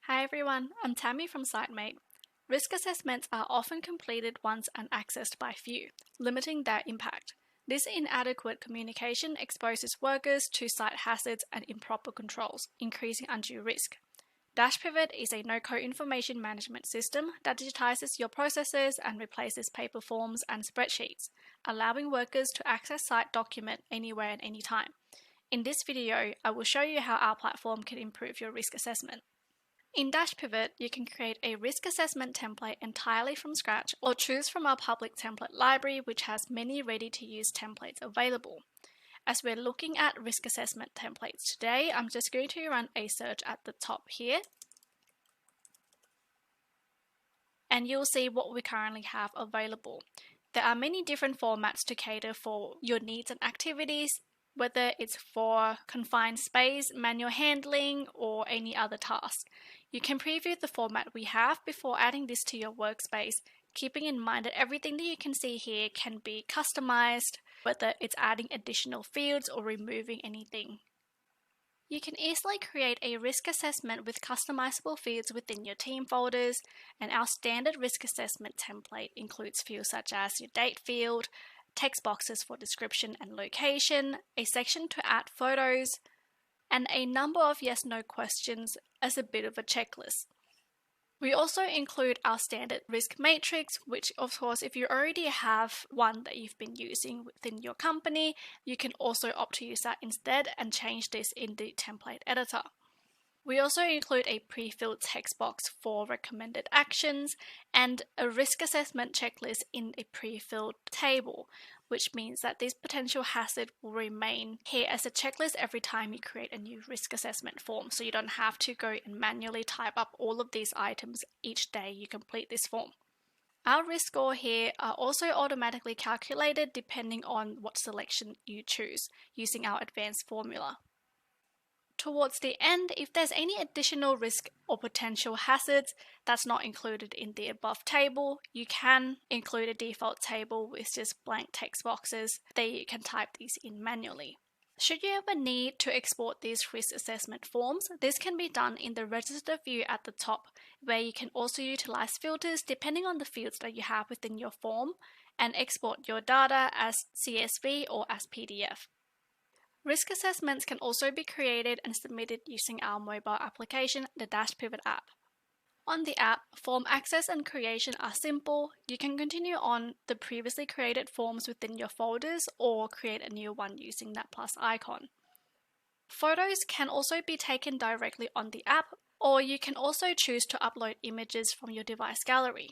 Hi everyone, I'm Tammy from Sitemate. Risk assessments are often completed once and accessed by few, limiting their impact. This inadequate communication exposes workers to site hazards and improper controls, increasing undue risk. Dashpivot is a no-code information management system that digitizes your processes and replaces paper forms and spreadsheets, allowing workers to access site document anywhere and anytime. In this video, I will show you how our platform can improve your risk assessment. In Dashpivot, you can create a risk assessment template entirely from scratch or choose from our public template library, which has many ready-to-use templates available. As we're looking at risk assessment templates today, I'm just going to run a search at the top here. And you'll see what we currently have available. There are many different formats to cater for your needs and activities, whether it's for confined space, manual handling, or any other task. You can preview the format we have before adding this to your workspace, keeping in mind that everything that you can see here can be customized, whether it's adding additional fields or removing anything. You can easily create a risk assessment with customizable fields within your team folders, and our standard risk assessment template includes fields such as your date field, text boxes for description and location, a section to add photos, and a number of yes/no questions as a bit of a checklist. We also include our standard risk matrix, which of course if you already have one that you've been using within your company, you can also opt to use that instead and change this in the template editor. We also include a pre-filled text box for recommended actions and a risk assessment checklist in a pre-filled table, which means that this potential hazard will remain here as a checklist every time you create a new risk assessment form, so you don't have to go and manually type up all of these items each day you complete this form. Our risk score here are also automatically calculated depending on what selection you choose using our advanced formula. Towards the end, if there's any additional risk or potential hazards that's not included in the above table, you can include a default table with just blank text boxes that you can type these in manually. Should you ever need to export these risk assessment forms, this can be done in the register view at the top, where you can also utilize filters depending on the fields that you have within your form and export your data as CSV or as PDF. Risk assessments can also be created and submitted using our mobile application, the Dashpivot app. On the app, form access and creation are simple. You can continue on the previously created forms within your folders or create a new one using that plus icon. Photos can also be taken directly on the app, or you can also choose to upload images from your device gallery.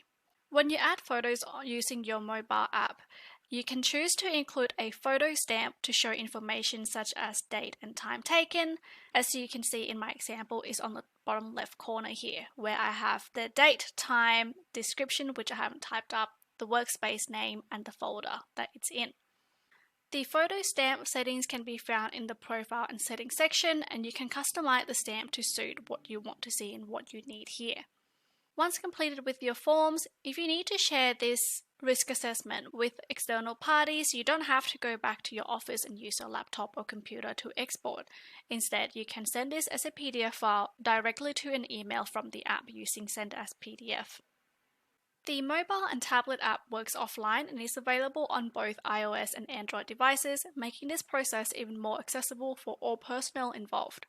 When you add photos using your mobile app, you can choose to include a photo stamp to show information such as date and time taken. As you can see in my example is on the bottom left corner here, where I have the date, time, description, which I haven't typed up, the workspace name, and the folder that it's in. The photo stamp settings can be found in the profile and settings section, and you can customize the stamp to suit what you want to see and what you need here. Once completed with your forms, if you need to share this risk assessment with external parties, you don't have to go back to your office and use your laptop or computer to export. Instead, you can send this as a PDF file directly to an email from the app using Send as PDF. The mobile and tablet app works offline and is available on both iOS and Android devices, making this process even more accessible for all personnel involved.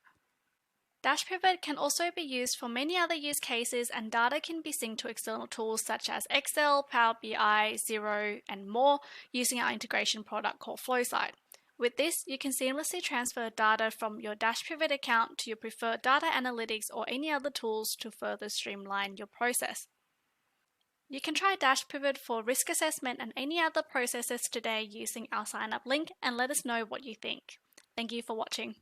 Dashpivot can also be used for many other use cases, and data can be synced to external tools such as Excel, Power BI, Xero, and more using our integration product called Flowsite. With this, you can seamlessly transfer data from your Dashpivot account to your preferred data analytics or any other tools to further streamline your process. You can try Dashpivot for risk assessment and any other processes today using our sign up link and let us know what you think. Thank you for watching.